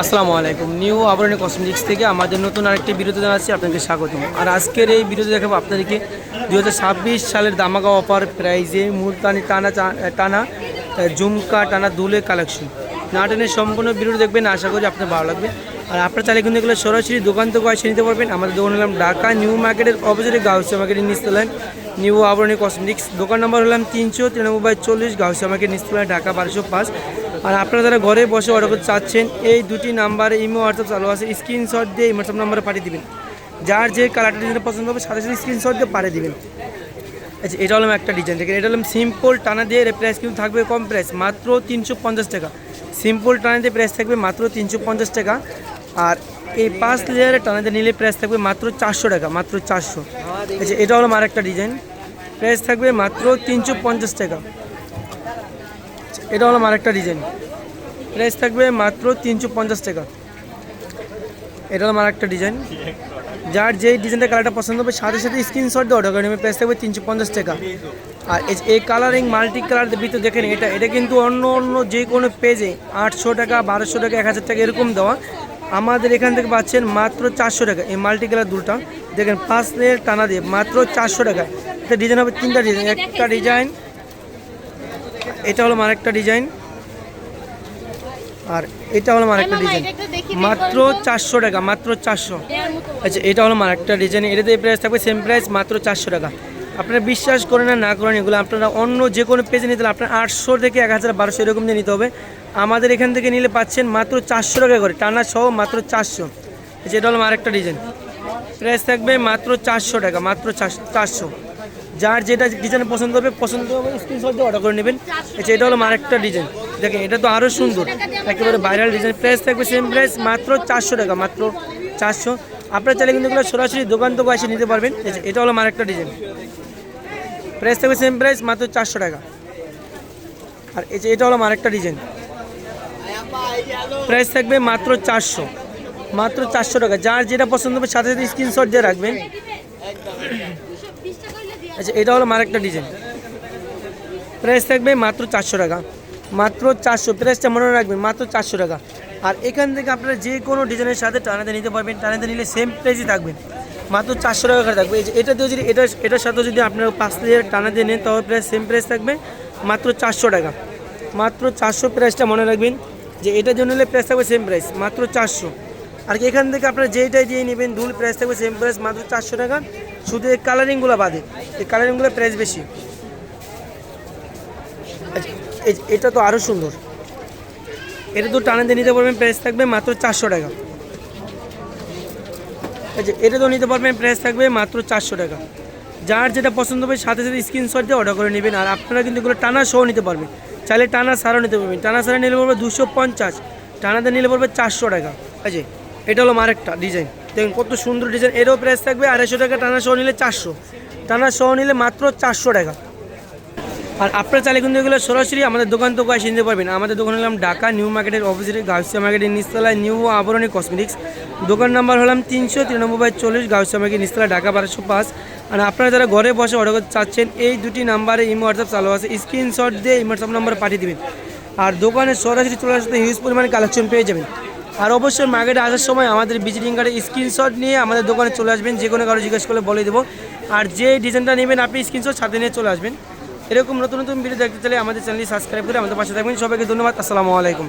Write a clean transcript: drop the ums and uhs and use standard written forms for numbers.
আসসালামু আলাইকুম। নিউ আবরণী কসমেটিক্স থেকে আমাদের নতুন আরেকটি ভিডিওতে জানাচ্ছি আপনাকে স্বাগতম। আর আজকের এই ভিডিওতে দেখাবো আপনাদেরকে 2026 সালের দামাকা অফার প্রাইজে মুলতানি টানা ঝুমকা টানা দুলের কালেকশন। নাটনের সম্পূর্ণ ভিডিও দেখবেন, আশা করি আপনার ভালো লাগবে। আর আপনার চাইলে কিন্তু এগুলো সরাসরি দোকান থেকে এসে নিতে পারবেন। আমাদের দোকান হলাম ঢাকা নিউ মার্কেটের অপোজিটে গাউসিয়া মার্কেটের নিচতলায় নিউ আবরণী কসমেটিক্স। দোকান নম্বর হলাম 393/40 গাউসিয়া মার্কেট নিচতলায়, ঢাকা 1205। আর আপনারা যারা ঘরে বসে অর্ডার করতে চাচ্ছেন, এই দুটি নাম্বারে ইমো হোয়াটসঅ্যাপ চালু আছে, স্ক্রিনশট দিয়ে ইমো হোয়াটসঅ্যাপ নাম্বারে পাঠিয়ে দিবেন। যার যে কালারটা ডিজাইন পছন্দ হবে সাথে সাথে স্ক্রিনশট দিয়ে পাঠিয়ে দিবেন। আচ্ছা, এটা হলাম একটা ডিজাইন, দেখেন এটা হলাম সিম্পল টানা দিয়ে। এর প্রাইস কিন্তু থাকবে কম প্রাইস, মাত্র 350 টাকা। সিম্পল টানা দিয়ে প্রাইস থাকবে মাত্র 350 টাকা। আর এই 5 লেয়ারের টানা দিয়ে নিলে প্রাইস থাকবে মাত্র 400 টাকা, মাত্র 400। আচ্ছা, এটা হলো আরেকটা ডিজাইন, প্রাইস থাকবে মাত্র 350 টাকা। এটা হলো আরেকটা ডিজাইন, প্রাইস থাকবে মাত্র 350 টাকা। এটা হলো আরেকটা ডিজাইন, যার যেই ডিজাইনটা কালারটা পছন্দ হবে সাথে সাথে স্ক্রিনশট দিয়ে অর্ডার করে নেবে, প্রাইস থাকবে 350 টাকা। আর এই কালারিং মাল্টি কালার ভিতরে দেখেন, এটা কিন্তু অন্য যে কোনো পেজে 800 টাকা, 1200 টাকা, 1000 টাকা এরকম দেওয়া। আমাদের এখান থেকে পাচ্ছেন মাত্র 400 টাকা। এই মাল্টি কালার দুলটা দেখেন 5 লেয়ার টানা দিয়ে মাত্র 400 টাকা। এটা ডিজাইন হবে 3টা ডিজাইন, একটা ডিজাইন, এটা হলো আরেকটা ডিজাইন, আর এটা হলো আরেকটা ডিজাইন, মাত্র 400 টাকা, মাত্র 400। আচ্ছা, এটা হলো আরেকটা ডিজাইন, এটাতে প্রাইস থাকবে সেম প্রাইস, মাত্র 400 টাকা। আপনারা বিশ্বাস করেন না করেন, এগুলো আপনারা অন্য যে কোনো পেজে নিতে হলে আপনার 800 থেকে 1000, 1200 এরকম দিয়ে নিতে হবে। আমাদের এখান থেকে নিলে পাচ্ছেন মাত্র 400 টাকা করে, টানা সহ মাত্র 400। আচ্ছা, এটা হলো আরেকটা ডিজাইন, প্রাইস থাকবে মাত্র 400 টাকা, মাত্র 400। যার যেটা ডিজাইন পছন্দ হবে স্ক্রিনশট দিয়ে অর্ডার করে নেবেন। আচ্ছা, এটা হলো আরেকটা ডিজাইন, দেখেন এটা তো আরও সুন্দর, একেবারে ভাইরাল ডিজাইন। প্রাইস থাকবে সেম প্রাইস, মাত্র 400 টাকা, মাত্র 400। আপনারা চাইলে কিন্তু এগুলো সরাসরি দোকান থেকে এসে নিতে পারবেন। এটা হলো আরেকটা ডিজাইন, প্রাইস থাকবে সেম প্রাইস, মাত্র 400 টাকা। আর এটা হলো আরেকটা ডিজাইন, প্রাইস থাকবে মাত্র 400, মাত্র 400 টাকা। যার যেটা পছন্দ হবে সাথে সাথে স্ক্রিনশট দিয়ে রাখবেন। আচ্ছা, এটা হলো আরেকটা ডিজাইন, প্রাইস থাকবে মাত্র 400 টাকা, মাত্র 400। প্রাইসটা মনে রাখবেন, মাত্র 400 টাকা। আর এখান থেকে আপনারা যে কোনো ডিজাইনের সাথে টানাতে নিতে পারবেন, টানাতে নিলে সেম প্রাইসই থাকবে, মাত্র 400 টাকা করে থাকবে। এটাতেও যদি এটার সাথেও যদি আপনারা 5 লেয়ার টানাতে নেন তাহলে প্রাইস সেম প্রাইস থাকবে, মাত্র 400 টাকা, মাত্র 400। প্রাইসটা মনে রাখবেন যে এটার জন্য নিলে প্রাইস থাকবে সেম প্রাইস, মাত্র 400। আর এখান থেকে আপনারা যেইটাই দিয়ে নেবেন দুল প্রাইস থাকবে সেম প্রাইস, মাত্র 400 টাকা। শুধু এই কালারিংগুলো বাদে, এই কালারিংগুলোর প্রাইস বেশি। এটা তো আরও সুন্দর, এটা তো টানাতে নিতে পারবেন, প্রাইস থাকবে মাত্র 400 টাকা। আচ্ছা, এটা তো নিতে পারবেন, প্রাইস থাকবে মাত্র 400 টাকা। যার যেটা পছন্দ হবে সাথে সাথে স্ক্রিনশট দিয়ে অর্ডার করে নেবেন। আর আপনারা কিন্তু এগুলো টানা সহ নিতে পারবেন, চাইলে টানা সারাও নিতে পারবেন। টানা সারা নিলে পড়বে 250, টানাতে নিলে পড়বে 400 টাকা। আচ্ছা, এটা হলো আরেকটা ডিজাইন, দেখুন কত সুন্দর ডিজাইন। এরও প্রাইস থাকবে 250 টাকা, টানা সহ নিলে 400, টানা সহ নিলে মাত্র 400 টাকা। আর আপনারা চাইলে কিন্তু এগুলো সরাসরি আমাদের দোকান থেকে এসে নিতে পারবেন। আমাদের দোকান হলাম ঢাকা নিউ মার্কেটের অপোজিটে গাউসিয়া মার্কেটের নিচতলায় নিউ আবরণী কসমেটিক্স। দোকান নাম্বার হলাম 393/40 গাউসিয়া মার্কেট নিচতলা, ঢাকা 1205। আর আপনারা যারা ঘরে বসে অর্ডার করতে চাচ্ছেন, এই দুটি নাম্বারে ইমো হোয়াটসঅ্যাপ চালু আছে, স্ক্রিনশট দিয়ে ইমো হোয়াটসঅ্যাপ নাম্বারে পাঠিয়ে দেবেন। আর দোকানে সরাসরি চলে আসতে হিউজ পরিমাণে কালেকশন পেয়ে যাবেন। আর অবশ্যই মার্কেটে আসার সময় আমাদের ভিজিটিং কার্ডে স্ক্রিনশট নিয়ে আমাদের দোকানে চলে আসবেন, যে কোনো কারো জিজ্ঞেস করলে বলে দেবো। আর যে ডিজাইনটা নেবেন আপনি স্ক্রিনশট সাথে নিয়ে চলে আসবেন। এরকম নতুন নতুন ভিডিও দেখতে চাইলে আমাদের চ্যানেলটি সাবস্ক্রাইব করে আমাদের পাশে থাকবেন। সবাইকে ধন্যবাদ, আসসালামু আলাইকুম।